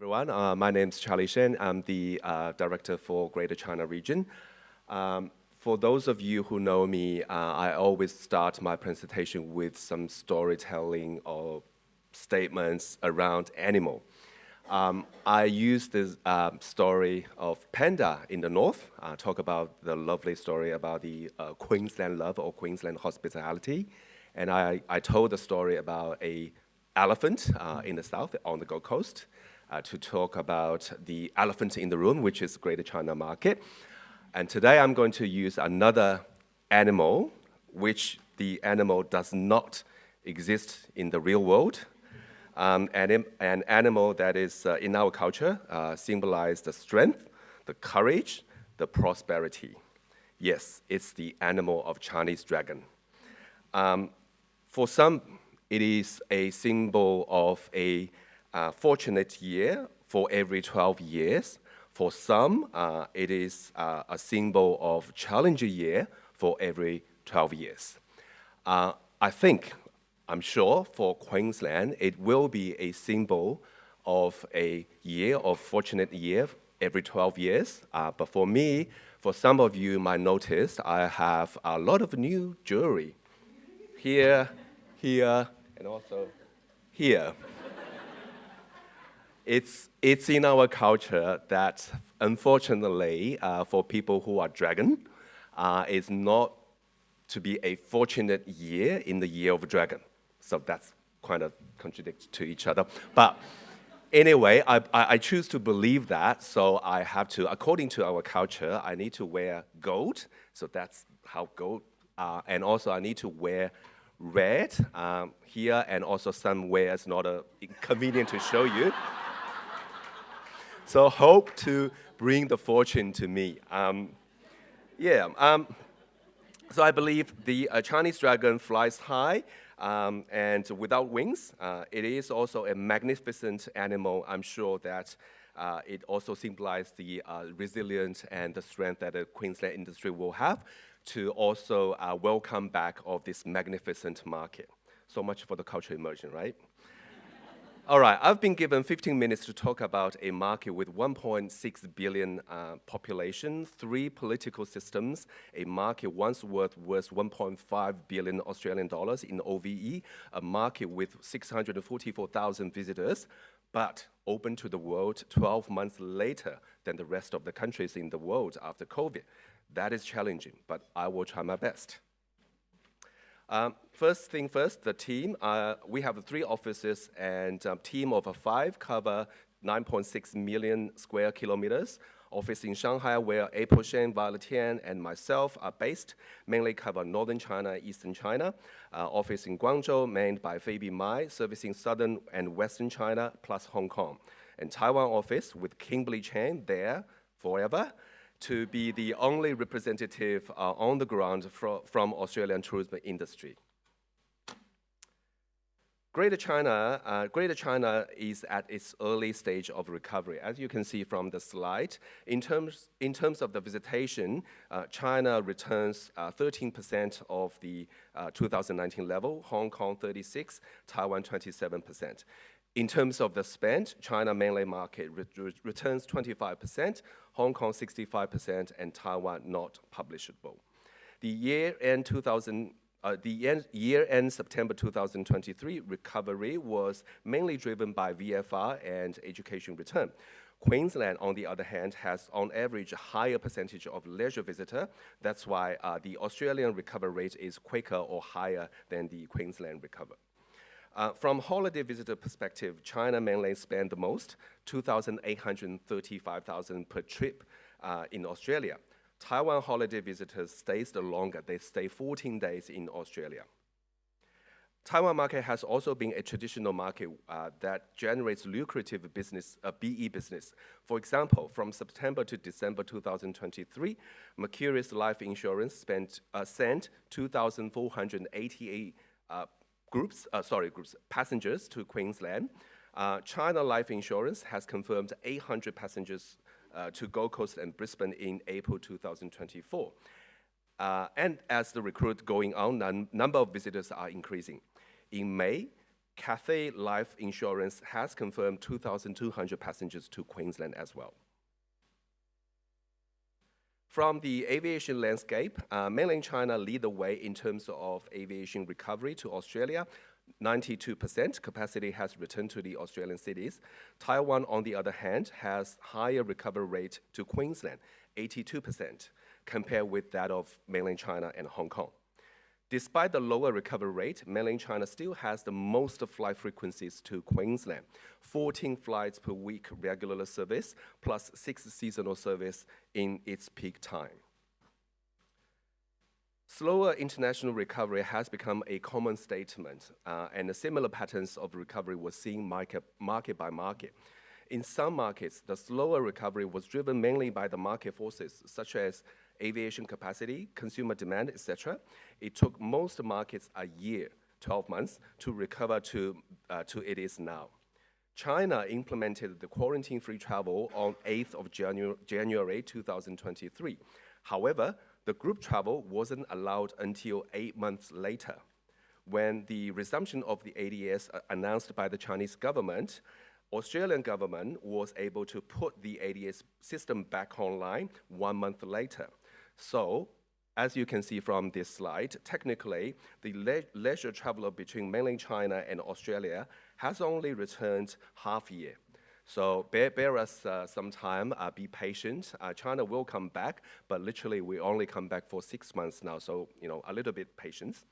Everyone, my name is Charlie Shen. I'm the director for Greater China region. For those of you who know me, I always start my presentation with some storytelling or statements around animal. I use this story of panda in the north, talk about the lovely story about the Queensland love or Queensland hospitality. And I told the story about a elephant in the south on the Gold Coast to talk about the elephant in the room, which is Greater China market. And today I'm going to use another animal, which the animal does not exist in the real world. An animal that is in our culture symbolizes the strength, the courage, the prosperity. Yes, it's the animal of Chinese dragon. For some, it is a symbol of a fortunate year for every 12 years. For some, it is a symbol of challenging year for every 12 years. I'm sure for Queensland, it will be a symbol of a year of fortunate year every 12 years. But for me, for some of you might notice, I have a lot of new jewelry here, here, and also here. It's in our culture that, unfortunately, for people who are dragon, it's not to be a fortunate year in the year of dragon. So that's kind of contradicts to each other. But anyway, I choose to believe that, so I have to, according to our culture, I need to wear gold. So that's how gold, and also I need to wear red here, and also somewhere it's not convenient to show you. So hope to bring the fortune to me. So I believe the Chinese dragon flies high and without wings. It is also a magnificent animal. I'm sure that it also symbolizes the resilience and the strength that the Queensland industry will have to also welcome back of this magnificent market. So much for the cultural immersion, right? All right, I've been given 15 minutes to talk about a market with 1.6 billion population, 3 political systems, a market once worth 1.5 billion Australian dollars in OVE, a market with 644,000 visitors, but open to the world 12 months later than the rest of the countries in the world after COVID. That is challenging, but I will try my best. First thing first, the team. We have 3 offices and a team of 5 cover 9.6 million square kilometers. Office in Shanghai, where April Shen, Violet Tian, and myself are based, mainly cover Northern China, Eastern China. Office in Guangzhou, manned by Phoebe Mai, servicing Southern and Western China, plus Hong Kong. And Taiwan office with Kimberly Chen there forever, to be the only representative on the ground from Australian tourism industry. Greater China is at its early stage of recovery. As you can see from the slide, in terms of the visitation, China returns 13% of the 2019 level, Hong Kong 36%, Taiwan 27%. In terms of the spend, China mainland market returns 25%, Hong Kong 65%, and Taiwan not publishable. The year-end September 2023 recovery was mainly driven by VFR and education return. Queensland, on the other hand, has on average a higher percentage of leisure visitor. That's why the Australian recovery rate is quicker or higher than the Queensland recovery. From holiday visitor perspective, China mainland spend the most, 2,835,000 per trip in Australia. Taiwan holiday visitors stays the longer. They stay 14 days in Australia. Taiwan market has also been a traditional market that generates lucrative business, BE business. For example, from September to December 2023, Mercurius Life Insurance sent 2,488 passengers to Queensland. China Life Insurance has confirmed 800 passengers to Gold Coast and Brisbane in April 2024. And as the recruit going on, the number of visitors are increasing. In May, Cathay Life Insurance has confirmed 2,200 passengers to Queensland as well. From the aviation landscape, mainland China lead the way in terms of aviation recovery to Australia. 92% capacity has returned to the Australian cities. Taiwan, on the other hand, has higher recovery rate to Queensland, 82%, compared with that of mainland China and Hong Kong. Despite the lower recovery rate, mainland China still has the most flight frequencies to Queensland. 14 flights per week regular service, plus 6 seasonal service in its peak time. Slower international recovery has become a common statement, and similar patterns of recovery were seen market by market. In some markets, the slower recovery was driven mainly by the market forces, such as aviation capacity, consumer demand, etc. It took most markets a year, 12 months, to recover to it is now. China implemented the quarantine-free travel on 8th of January 2023. However, the group travel wasn't allowed until 8 months later. When the resumption of the ADS announced by the Chinese government, Australian government was able to put the ADS system back online 1 month later. So, as you can see from this slide, technically, the leisure traveler between mainland China and Australia has only returned half a year. So bear us some time, be patient. China will come back, but literally we only come back for 6 months now, so a little bit patience.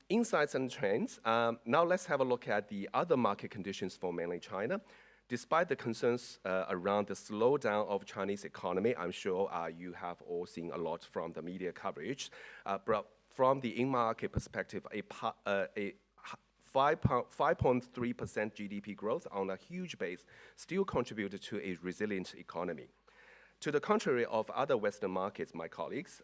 Insights and trends. Now let's have a look at the other market conditions for mainland China. Despite the concerns around the slowdown of Chinese economy, I'm sure you have all seen a lot from the media coverage. But from the in-market perspective, a 5.3% GDP growth on a huge base still contributed to a resilient economy. To the contrary of other Western markets, my colleagues,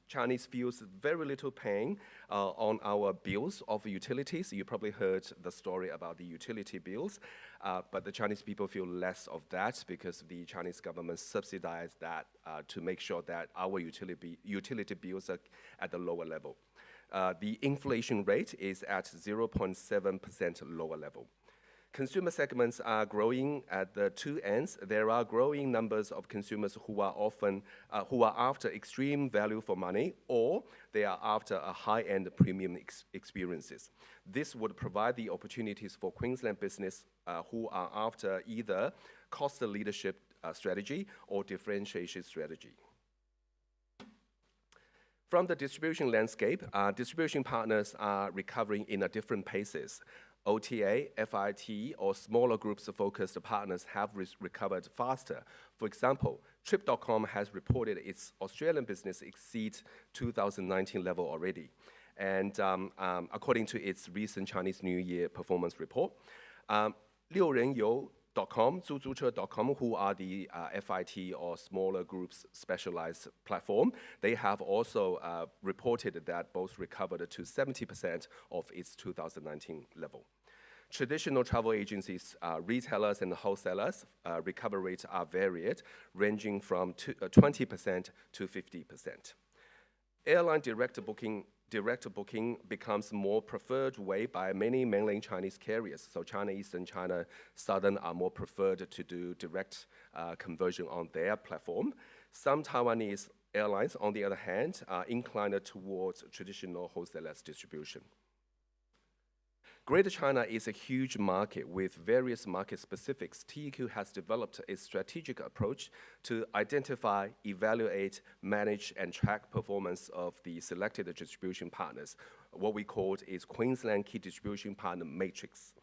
Chinese feels very little pain on our bills of utilities. You probably heard the story about the utility bills, but the Chinese people feel less of that because the Chinese government subsidized that to make sure that our utility bills are at the lower level. The inflation rate is at 0.7% lower level. Consumer segments are growing at the two ends. There are growing numbers of consumers who are after extreme value for money, or they are after a high-end premium experiences. This would provide the opportunities for Queensland business who are after either cost leadership strategy or differentiation strategy. From the distribution landscape, distribution partners are recovering in a different paces. OTA, FIT, or smaller groups-focused partners have recovered faster. For example, Trip.com has reported its Australian business exceeds 2019 level already. And according to its recent Chinese New Year performance report, 六人游.com, 租租车.com, who are the FIT or smaller groups specialized platform, they have also reported that both recovered to 70% of its 2019 level. Traditional travel agencies, retailers and wholesalers, recovery rates are varied, ranging from 20% to 50%. Airline direct booking becomes more preferred way by many mainland Chinese carriers. So China Eastern, China Southern are more preferred to do direct conversion on their platform. Some Taiwanese airlines, on the other hand, are inclined towards traditional wholesalers distribution. Greater China is a huge market with various market specifics. TEQ has developed a strategic approach to identify, evaluate, manage, and track performance of the selected distribution partners. What we call is Queensland Key Distribution Partner Matrix.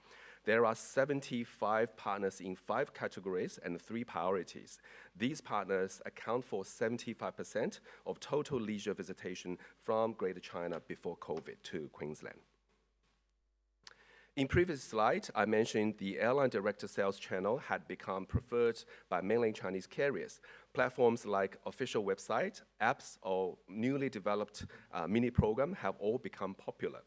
There are 75 partners in 5 categories and 3 priorities. These partners account for 75% of total leisure visitation from Greater China before COVID to Queensland. In previous slide, I mentioned the airline direct sales channel had become preferred by mainland Chinese carriers. Platforms like official website, apps, or newly developed mini program have all become popular.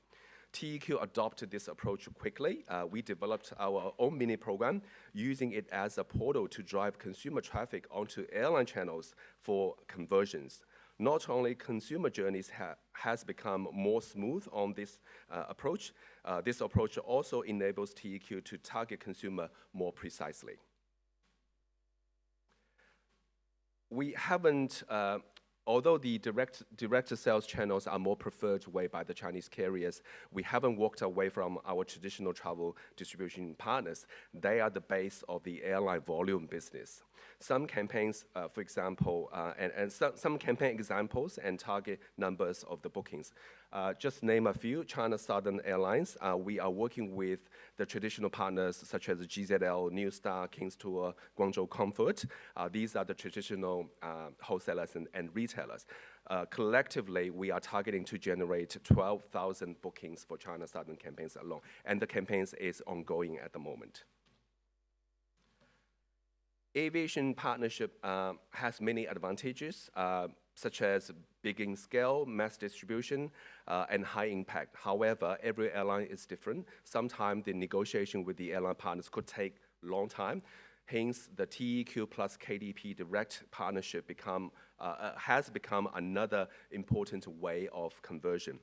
TEQ adopted this approach quickly. We developed our own mini program, using it as a portal to drive consumer traffic onto airline channels for conversions. Not only consumer journeys has become more smooth on this approach, this approach also enables TEQ to target consumer more precisely. We haven't, although the direct sales channels are more preferred way by the Chinese carriers, we haven't walked away from our traditional travel distribution partners. They are the base of the airline volume business. Some campaigns, for example, and some campaign examples and target numbers of the bookings. Just name a few. China Southern Airlines, we are working with the traditional partners such as GZL, New Star, King's Tour, Guangzhou Comfort. These are the traditional wholesalers and retailers. Collectively, we are targeting to generate 12,000 bookings for China Southern campaigns alone, and the campaigns is ongoing at the moment. Aviation partnership has many advantages, such as big in scale, mass distribution, and high impact. However, every airline is different. Sometimes the negotiation with the airline partners could take a long time. Hence, the TEQ plus KDP direct partnership has become another important way of conversion.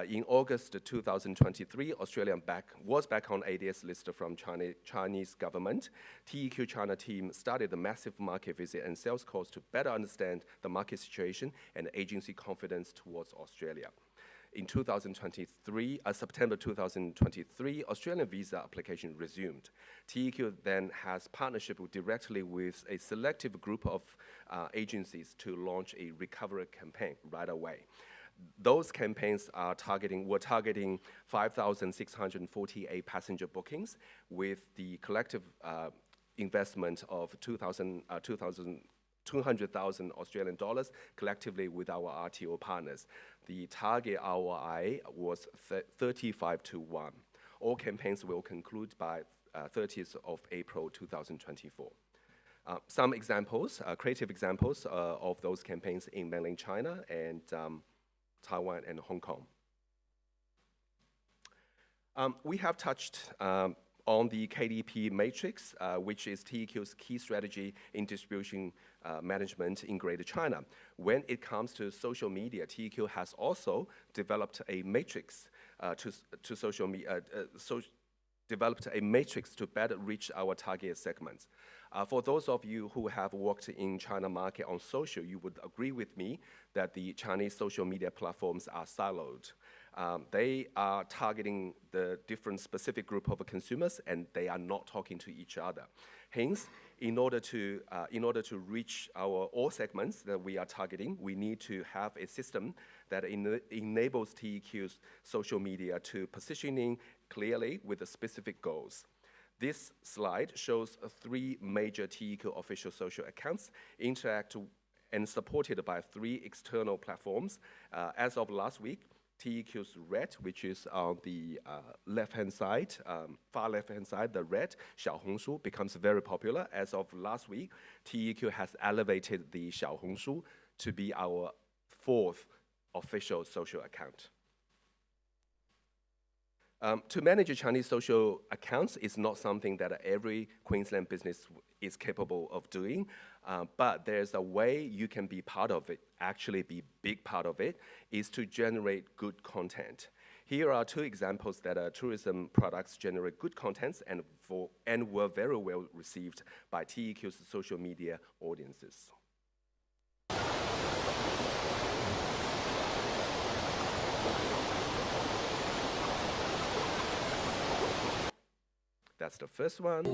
In August 2023, Australia was back on ADS list from Chinese government. TEQ China team started a massive market visit and sales calls to better understand the market situation and agency confidence towards Australia. In September 2023, Australian visa application resumed. TEQ then has partnership directly with a selective group of agencies to launch a recovery campaign right away. Those campaigns were targeting 5,648 passenger bookings with the collective investment of 200,000 Australian dollars collectively with our RTO partners. The target ROI was 35-1. All campaigns will conclude by 30th of April 2024. Some examples, creative examples of those campaigns in mainland China and Taiwan and Hong Kong. We have touched on the KDP matrix, which is TEQ's key strategy in distribution management in Greater China. When it comes to social media, TEQ has also developed a matrix to better reach our target segments. For those of you who have worked in China market on social, you would agree with me that the Chinese social media platforms are siloed. They are targeting the different specific group of consumers, and they are not talking to each other. Hence, in order to reach all segments that we are targeting, we need to have a system that enables TEQ's social media to positioning clearly with the specific goals. This slide shows 3 major TEQ official social accounts, interact and supported by 3 external platforms. As of last week, TEQ's red, which is on the left-hand side, far left-hand side, the red, Xiaohongshu, becomes very popular. As of last week, TEQ has elevated the Xiaohongshu to be our 4th official social account. To manage Chinese social accounts is not something that every Queensland business is capable of doing, but there's a way you can be part of it, actually be big part of it, is to generate good content. Here are 2 examples that tourism products generate good contents and were very well received by TEQ's social media audiences. That's the first one.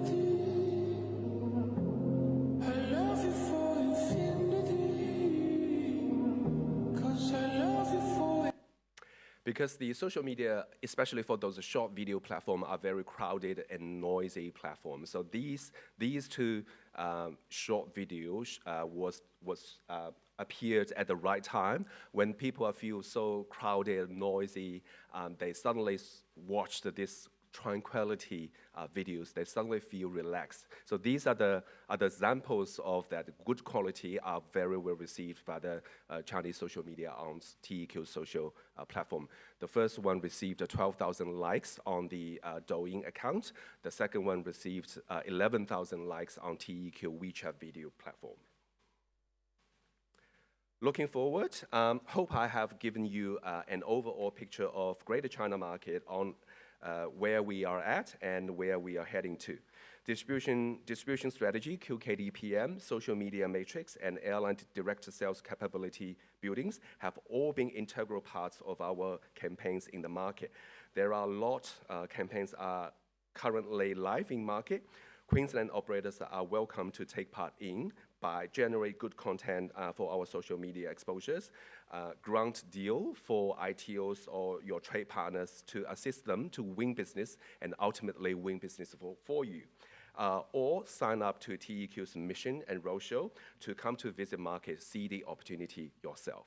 Because the social media, especially for those short video platforms, are very crowded and noisy platforms. So these 2 short videos appeared at the right time when people feel so crowded, noisy. They suddenly watched this tranquility videos, they suddenly feel relaxed. So these are the examples of that good quality are very well received by the Chinese social media on TEQ social platform. The first one received 12,000 likes on the Douyin account. The second one received 11,000 likes on TEQ WeChat video platform. Looking forward, hope I have given you an overall picture of Greater China market on where we are at and where we are heading to. Distribution strategy, QKDPM, social media matrix, and airline direct sales capability buildings have all been integral parts of our campaigns in the market. There are a lot campaigns are currently live in market. Queensland operators are welcome to take part in by generate good content for our social media exposures, grant deal for ITOs or your trade partners to assist them to win business and ultimately win business for you. Or sign up to TEQ's mission and roadshow to come to visit market, see the opportunity yourself.